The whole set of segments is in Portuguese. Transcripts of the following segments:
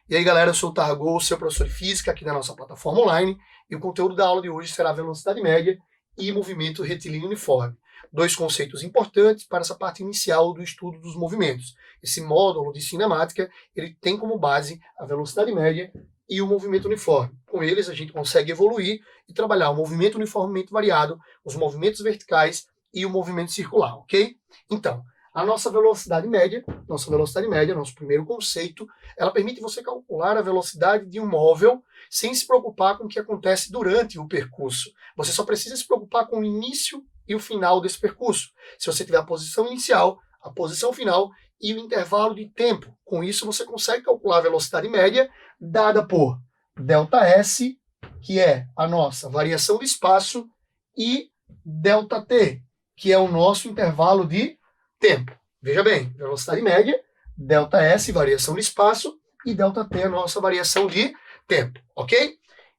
E aí, galera, eu sou o Targol, seu professor de física aqui da nossa plataforma online, e o conteúdo da aula de hoje será velocidade média e movimento retilíneo uniforme. Dois conceitos importantes para essa parte inicial do estudo dos movimentos. Esse módulo de cinemática, ele tem como base a velocidade média e o movimento uniforme. Com eles, a gente consegue evoluir e trabalhar o movimento uniformemente variado, os movimentos verticais e o movimento circular, ok? Então, a nossa velocidade média, nosso primeiro conceito, ela permite você calcular a velocidade de um móvel sem se preocupar com o que acontece durante o percurso. Você só precisa se preocupar com o início e o final desse percurso. Se você tiver a posição inicial, a posição final e o intervalo de tempo. Com isso, você consegue calcular a velocidade média dada por ΔS, que é a nossa variação de espaço, e ΔT, que é o nosso intervalo de tempo. Veja bem, velocidade média, ΔS, variação de espaço, e ΔT, a nossa variação de tempo, ok?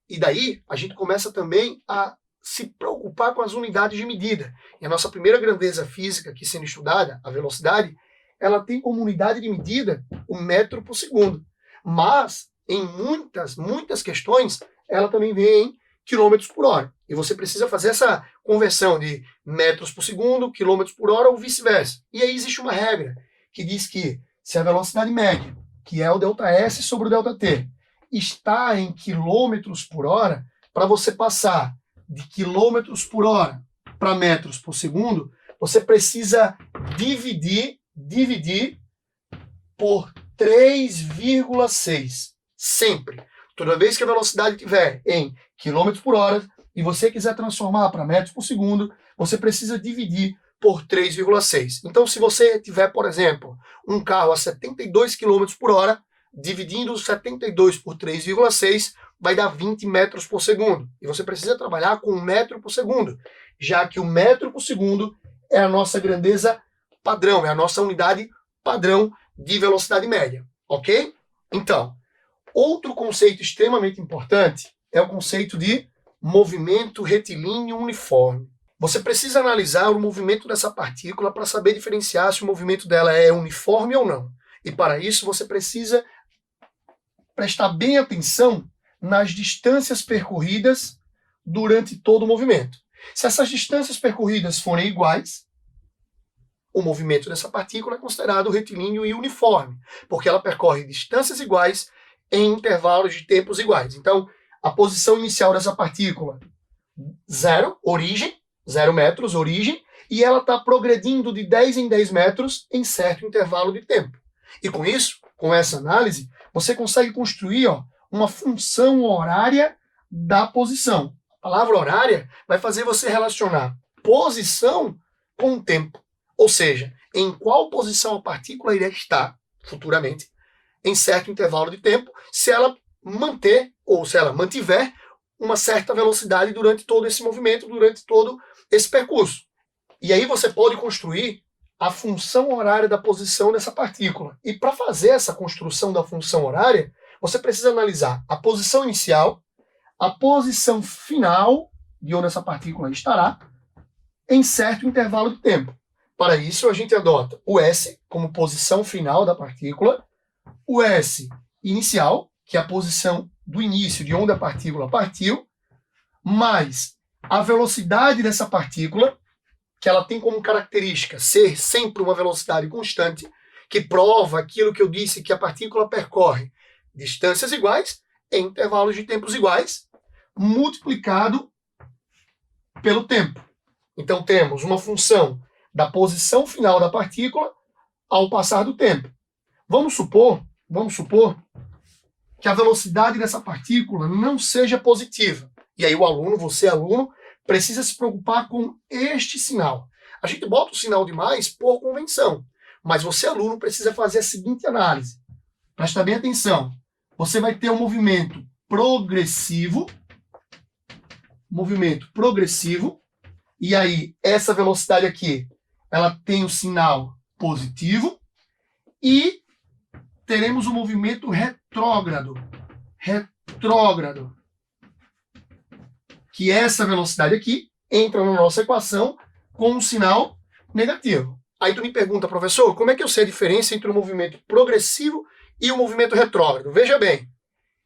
E daí, a gente começa também a se preocupar com as unidades de medida. E a nossa primeira grandeza física aqui sendo estudada, a velocidade, ela tem como unidade de medida o metro por segundo. Mas, em muitas questões, ela também vem em quilômetros por hora. E você precisa fazer essa conversão de metros por segundo, quilômetros por hora ou vice-versa. E aí existe uma regra que diz que se a velocidade média, que é o ΔS sobre o ΔT, está em quilômetros por hora, para você passar de quilômetros por hora para metros por segundo, você precisa dividir por 3,6. Sempre. Toda vez que a velocidade estiver em quilômetros por hora e você quiser transformar para metros por segundo, você precisa dividir por 3,6. Então, se você tiver, por exemplo, um carro a 72 km por hora, dividindo 72 por 3,6, vai dar 20 metros por segundo. E você precisa trabalhar com 1 metro por segundo, já que o metro por segundo é a nossa grandeza padrão, é a nossa unidade padrão de velocidade média, ok? Então, outro conceito extremamente importante é o conceito de movimento retilíneo uniforme. Você precisa analisar o movimento dessa partícula para saber diferenciar se o movimento dela é uniforme ou não. E para isso você precisa prestar bem atenção nas distâncias percorridas durante todo o movimento. Se essas distâncias percorridas forem iguais, o movimento dessa partícula é considerado retilíneo e uniforme, porque ela percorre distâncias iguais em intervalos de tempos iguais. Então, a posição inicial dessa partícula, 0, origem, 0 metros, origem, e ela está progredindo de 10 em 10 metros em certo intervalo de tempo. E com isso, com essa análise, você consegue construir uma função horária da posição. A palavra horária vai fazer você relacionar posição com tempo. Ou seja, em qual posição a partícula irá estar futuramente em certo intervalo de tempo, se ela manter ou se ela mantiver uma certa velocidade durante todo esse movimento, durante todo esse percurso. E aí você pode construir a função horária da posição dessa partícula. E para fazer essa construção da função horária, você precisa analisar a posição inicial, a posição final de onde essa partícula estará, em certo intervalo de tempo. Para isso, a gente adota o S como posição final da partícula, o S inicial, que é a posição do início de onde a partícula partiu, mais a velocidade dessa partícula, que ela tem como característica ser sempre uma velocidade constante, que prova aquilo que eu disse, que a partícula percorre distâncias iguais, em intervalos de tempos iguais, multiplicado pelo tempo. Então temos uma função da posição final da partícula ao passar do tempo. Vamos supor que a velocidade dessa partícula não seja positiva. E aí o aluno, você aluno, precisa se preocupar com este sinal. A gente bota o sinal de mais por convenção, mas você aluno precisa fazer a seguinte análise. Presta bem atenção. Você vai ter um movimento progressivo, e aí essa velocidade aqui, ela tem o sinal positivo, e teremos um movimento retrógrado, que essa velocidade aqui entra na nossa equação com um sinal negativo. Aí tu me pergunta, professor, como é que eu sei a diferença entre um movimento progressivo E o movimento retrógrado? Veja bem,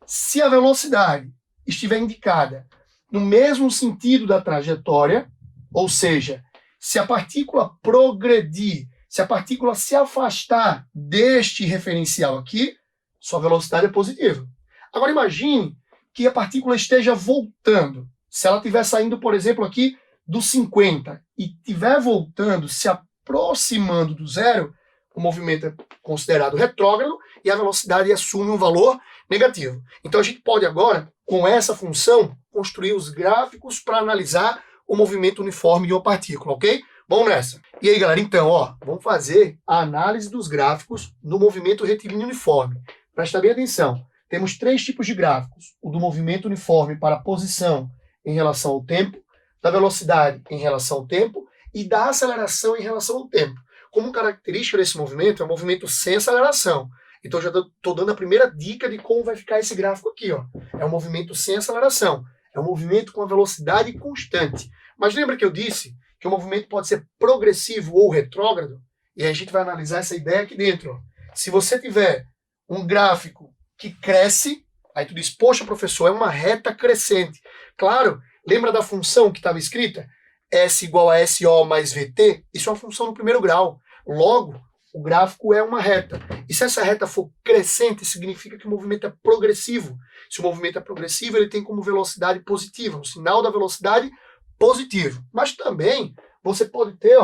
se a velocidade estiver indicada no mesmo sentido da trajetória, ou seja, se a partícula progredir, se a partícula se afastar deste referencial aqui, sua velocidade é positiva. Agora imagine que a partícula esteja voltando. Se ela estiver saindo, por exemplo, aqui do 50 e estiver voltando, se aproximando do zero, o movimento é considerado retrógrado e a velocidade assume um valor negativo. Então a gente pode agora, com essa função, construir os gráficos para analisar o movimento uniforme de uma partícula, ok? Vamos nessa. E aí, galera, então, vamos fazer a análise dos gráficos do movimento retilíneo uniforme. Presta bem atenção. Temos 3 tipos de gráficos. O do movimento uniforme para a posição em relação ao tempo, da velocidade em relação ao tempo e da aceleração em relação ao tempo. Como característica desse movimento, é um movimento sem aceleração. Então, já estou dando a primeira dica de como vai ficar esse gráfico aqui. É um movimento sem aceleração. É um movimento com a velocidade constante. Mas lembra que eu disse que o movimento pode ser progressivo ou retrógrado? E aí a gente vai analisar essa ideia aqui dentro. Se você tiver um gráfico que cresce, aí tu diz, poxa, professor, é uma reta crescente. Claro, lembra da função que estava escrita? S igual a SO mais VT? Isso é uma função no primeiro grau. Logo, o gráfico é uma reta. E se essa reta for crescente, significa que o movimento é progressivo. Se o movimento é progressivo, ele tem como velocidade positiva, o sinal da velocidade positivo. Mas também você pode ter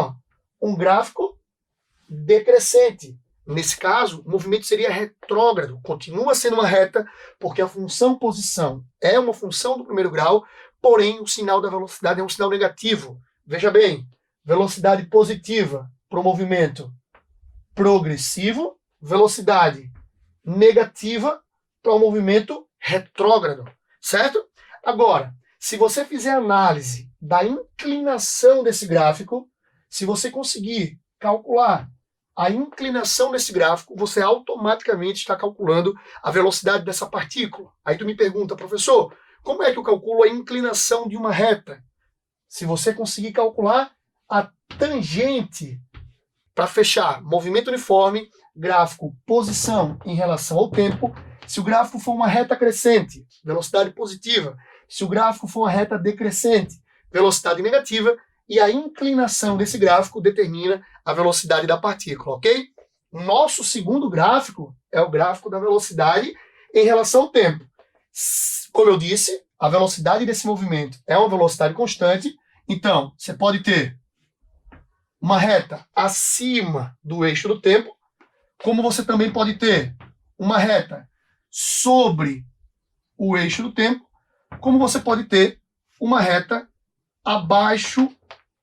um gráfico decrescente. Nesse caso, o movimento seria retrógrado. Continua sendo uma reta, porque a função posição é uma função do primeiro grau, porém o sinal da velocidade é um sinal negativo. Veja bem, velocidade positiva para o movimento progressivo, velocidade negativa para o movimento retrógrado, certo? Agora, se você fizer análise da inclinação desse gráfico, se você conseguir calcular a inclinação desse gráfico, você automaticamente está calculando a velocidade dessa partícula. Aí tu me pergunta, professor, como é que eu calculo a inclinação de uma reta? Se você conseguir calcular a tangente para fechar movimento uniforme, gráfico posição em relação ao tempo, se o gráfico for uma reta crescente, velocidade positiva, se o gráfico for uma reta decrescente, velocidade negativa, e a inclinação desse gráfico determina a velocidade da partícula, ok? Nosso segundo gráfico é o gráfico da velocidade em relação ao tempo. Como eu disse, a velocidade desse movimento é uma velocidade constante, então você pode ter uma reta acima do eixo do tempo, como você também pode ter uma reta sobre o eixo do tempo, como você pode ter uma reta abaixo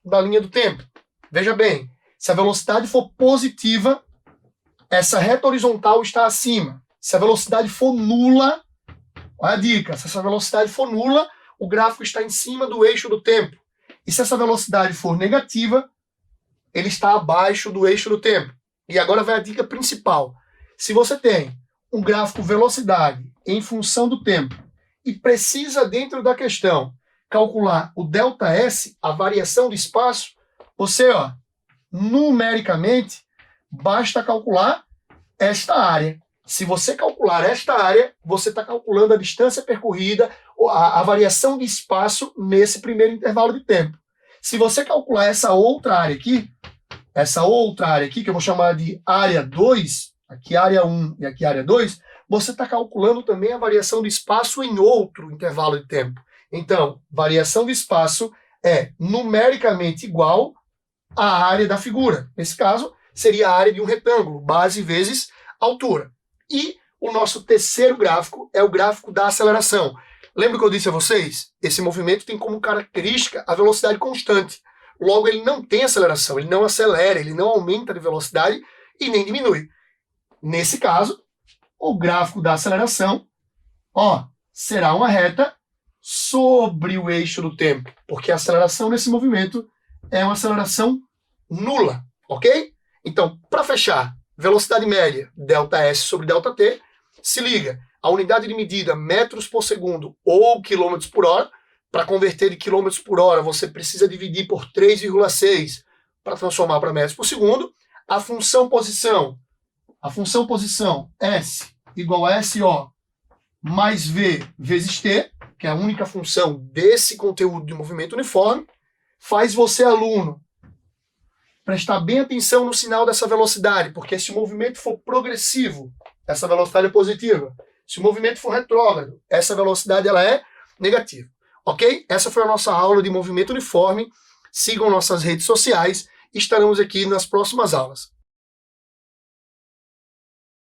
da linha do tempo. Veja bem, se a velocidade for positiva, essa reta horizontal está acima. Se a velocidade for nula, olha a dica, se essa velocidade for nula, o gráfico está em cima do eixo do tempo. E se essa velocidade for negativa, ele está abaixo do eixo do tempo. E agora vai a dica principal. Se você tem um gráfico velocidade em função do tempo e precisa, dentro da questão, calcular o ΔS, a variação de espaço, você, numericamente, basta calcular esta área. Se você calcular esta área, você está calculando a distância percorrida, a variação de espaço nesse primeiro intervalo de tempo. Se você calcular essa outra área aqui, que eu vou chamar de área 2, aqui área 1 e aqui área 2, você está calculando também a variação de espaço em outro intervalo de tempo. Então, variação de espaço é numericamente igual à área da figura. Nesse caso, seria a área de um retângulo, base vezes altura. E o nosso terceiro gráfico é o gráfico da aceleração. Lembra que eu disse a vocês? Esse movimento tem como característica a velocidade constante. Logo, ele não tem aceleração, ele não acelera, ele não aumenta de velocidade e nem diminui. Nesse caso, o gráfico da aceleração será uma reta sobre o eixo do tempo, porque a aceleração nesse movimento é uma aceleração nula, ok? Então, para fechar, velocidade média, ΔS sobre ΔT, se liga, a unidade de medida metros por segundo ou quilômetros por hora. Para converter de quilômetros por hora, você precisa dividir por 3,6 para transformar para metros por segundo. A função posição S igual a SO mais V vezes T, que é a única função desse conteúdo de movimento uniforme, faz você, aluno, prestar bem atenção no sinal dessa velocidade, porque se o movimento for progressivo, essa velocidade é positiva. Se o movimento for retrógrado, essa velocidade ela é negativa. Ok? Essa foi a nossa aula de movimento uniforme. Sigam nossas redes sociais. Estaremos aqui nas próximas aulas.